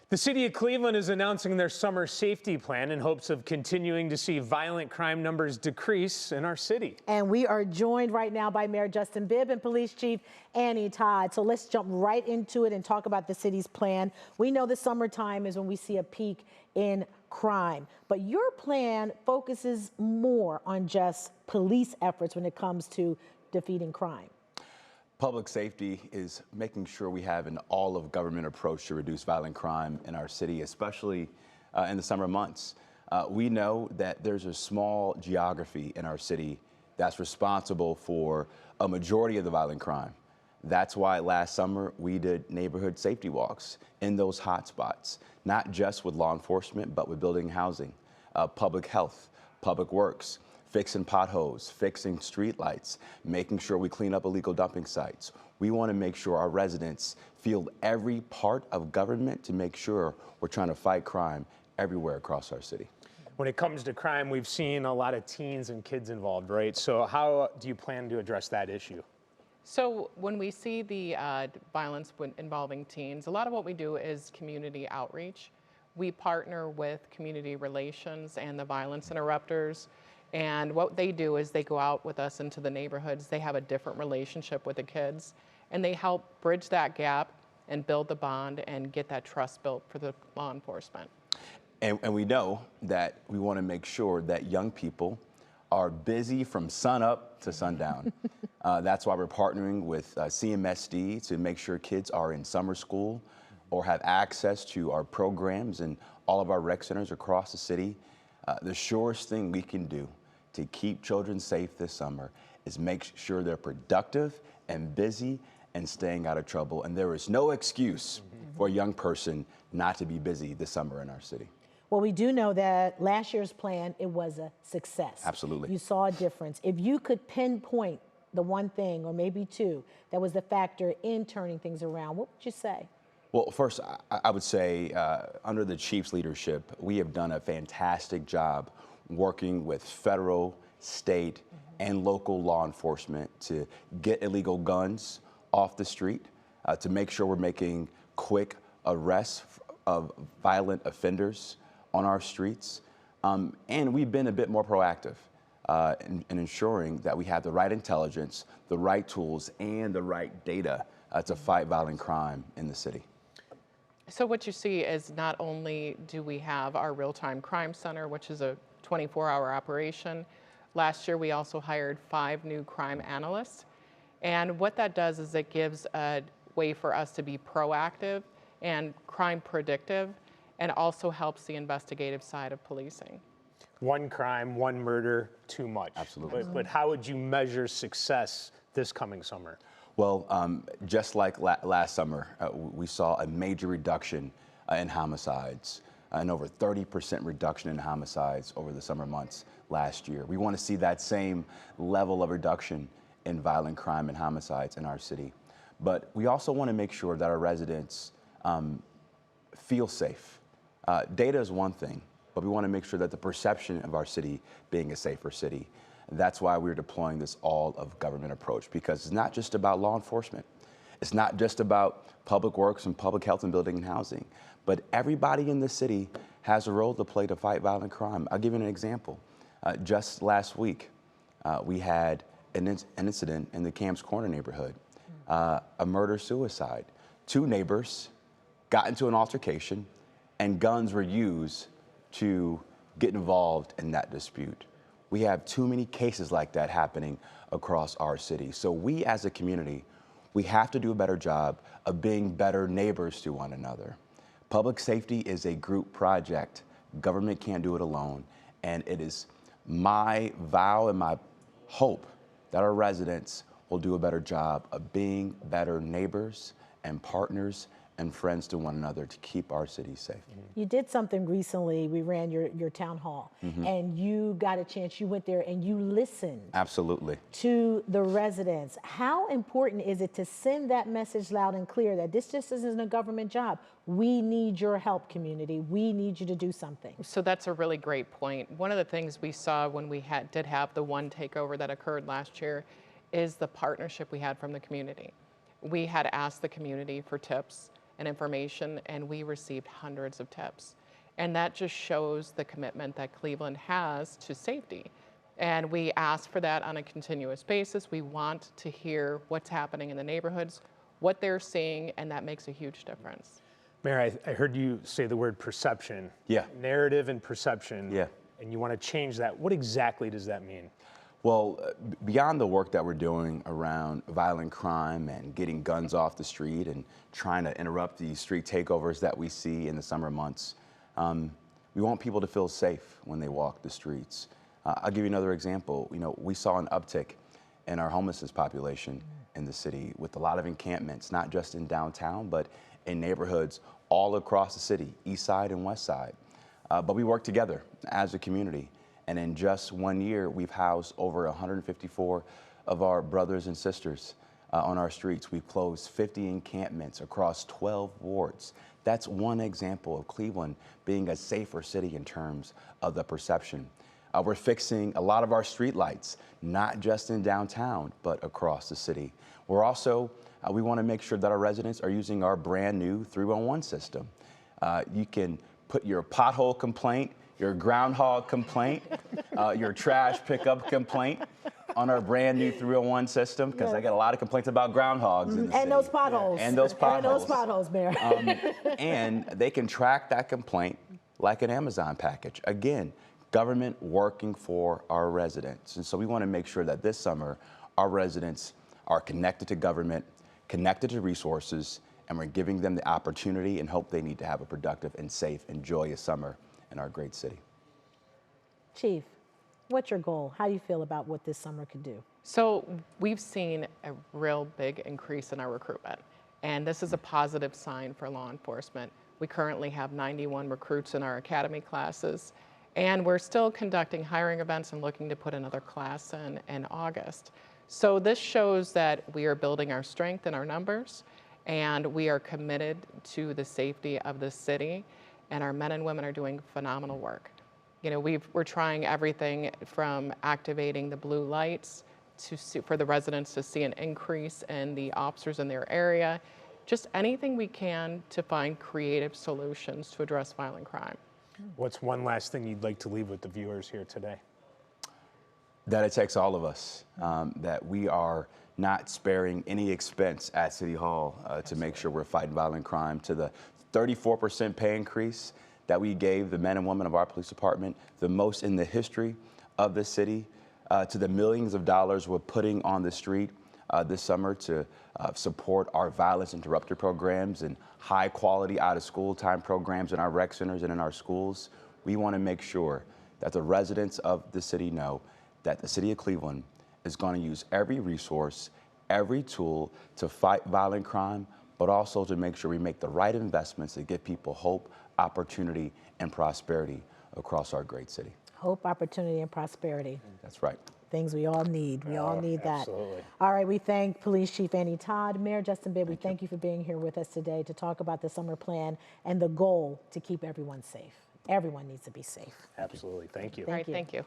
The city of Cleveland is announcing their summer safety plan in hopes of continuing to see violent crime numbers decrease in our city. And we are joined right now by Mayor Justin Bibb and Police Chief Annie Todd. So let's jump right into it and talk about the city's plan. We know the summertime is when we see a peak in crime, but your plan focuses more on just police efforts when it comes to defeating crime. Public safety is making sure we have an all-of-government approach to reduce violent crime in our city, especially in the summer months. We know that there's a small geography in our city that's responsible for a majority of the violent crime. That's why last summer we did neighborhood safety walks in those hot spots, not just with law enforcement, but with building housing, public health, public works, fixing potholes, fixing streetlights, making sure we clean up illegal dumping sites. We want to make sure our residents feel every part of government to make sure we're trying to fight crime everywhere across our city. When it comes to crime, we've seen a lot of teens and kids involved, right? So how do you plan to address that issue? So when we see the violence involving teens, a lot of what we do is community outreach. We partner with community relations and the violence interrupters. And what they do is they go out with us into the neighborhoods. They have a different relationship with the kids, and they help bridge that gap and build the bond and get that trust built for the law enforcement. And we know that we want to make sure that young people are busy from sun up to sundown. That's why we're partnering with CMSD to make sure kids are in summer school or have access to our programs and all of our rec centers across the city. The surest thing we can do to keep children safe this summer is make sure they're productive and busy and staying out of trouble. And there is no excuse for a young person not to be busy this summer in our city. Well, we do know that last year's plan, it was a success. Absolutely. You saw a difference. If you could pinpoint the one thing, or maybe two, that was the factor in turning things around, what would you say? Well, first, I would say under the chief's leadership, we have done a fantastic job working with federal, state, and local law enforcement to get illegal guns off the street, to make sure we're making quick arrests of violent offenders on our streets. And we've been a bit more proactive in ensuring that we have the right intelligence, the right tools, and the right data to fight violent crime in the city. So what you see is not only do we have our real-time crime center, which is a 24-hour operation. Last year, we also hired 5 new crime analysts. And what that does is it gives a way for us to be proactive and crime predictive, and also helps the investigative side of policing. One crime, one murder, too much. Absolutely. But how would you measure success this coming summer? Well, just like last summer, we saw a major reduction in homicides, an over 30% reduction in homicides over the summer months last year. We want to see that same level of reduction in violent crime and homicides in our city. But we also want to make sure that our residents feel safe. Data is one thing, but we want to make sure that the perception of our city being a safer city. That's why we're deploying this all-of-government approach, because it's not just about law enforcement. It's not just about public works and public health and building and housing, but everybody in the city has a role to play to fight violent crime. I'll give you an example. Just last week, we had an incident in the Camps Corner neighborhood, a murder-suicide. 2 neighbors got into an altercation, and guns were used to get involved in that dispute. We have too many cases like that happening across our city. So we as a community, we have to do a better job of being better neighbors to one another. Public safety is a group project. Government can't do it alone. And it is my vow and my hope that our residents will do a better job of being better neighbors and partners and friends to one another to keep our city safe. You did something recently. We ran your town hall, and you got a chance. You went there and you listened. Absolutely. To the residents. How important is it to send that message loud and clear that this just isn't a government job? We need your help, community. We need you to do something. So that's a really great point. One of the things we saw when we did have the one takeover that occurred last year is the partnership we had from the community. We had asked the community for tips, and information, and we received hundreds of tips. And that just shows the commitment that Cleveland has to safety. And we ask for that on a continuous basis. We want to hear what's happening in the neighborhoods, what they're seeing, and that makes a huge difference. Mayor, I heard you say the word perception. Yeah. Narrative and perception. Yeah. And you want to change that. What exactly does that mean? Well, beyond the work that we're doing around violent crime and getting guns off the street and trying to interrupt the street takeovers that we see in the summer months, we want people to feel safe when they walk the streets. I'll give you another example. You know, we saw an uptick in our homelessness population in the city with a lot of encampments, not just in downtown, but in neighborhoods all across the city, east side and west side. But we work together as a community. And in just 1 year, we've housed over 154 of our brothers and sisters on our streets. We've closed 50 encampments across 12 wards. That's one example of Cleveland being a safer city in terms of the perception. We're fixing a lot of our streetlights, not just in downtown, but across the city. We're also, we want to make sure that our residents are using our brand new 311 system. You can put your pothole complaint, your groundhog complaint, your trash pickup complaint on our brand new 301 system, because I get a lot of complaints about groundhogs in the city. And those potholes. And those potholes. And those potholes, Mayor. And they can track that complaint like an Amazon package. Again, government working for our residents. And so we want to make sure that this summer our residents are connected to government, connected to resources, and we're giving them the opportunity and hope they need to have a productive and safe and joyous summer in our great city. Chief, what's your goal? How do you feel about what this summer could do? So we've seen a real big increase in our recruitment, and this is a positive sign for law enforcement. We currently have 91 recruits in our academy classes, and we're still conducting hiring events and looking to put another class in August. So this shows that we are building our strength in our numbers, and we are committed to the safety of the city, and our men and women are doing phenomenal work. You know, we're trying everything from activating the blue lights for the residents to see an increase in the officers in their area, just anything we can to find creative solutions to address violent crime. What's one last thing you'd like to leave with the viewers here today? That it takes all of us, that we are not sparing any expense at City Hall to make sure we're fighting violent crime, to the 34% pay increase that we gave the men and women of our police department, the most in the history of the city, to the millions of dollars we're putting on the street this summer to support our violence interrupter programs and high quality out of school time programs in our rec centers and in our schools. We want to make sure that the residents of the city know that the city of Cleveland is going to use every resource, every tool to fight violent crime, but also to make sure we make the right investments that give people hope, opportunity, and prosperity across our great city. Hope, opportunity, and prosperity. That's right. Things we all need. We all need that. Absolutely. All right, we thank Police Chief Annie Todd. Mayor Justin Bibb, we thank you for being here with us today to talk about the summer plan and the goal to keep everyone safe. Everyone needs to be safe. Absolutely. Thank you. All right, thank you.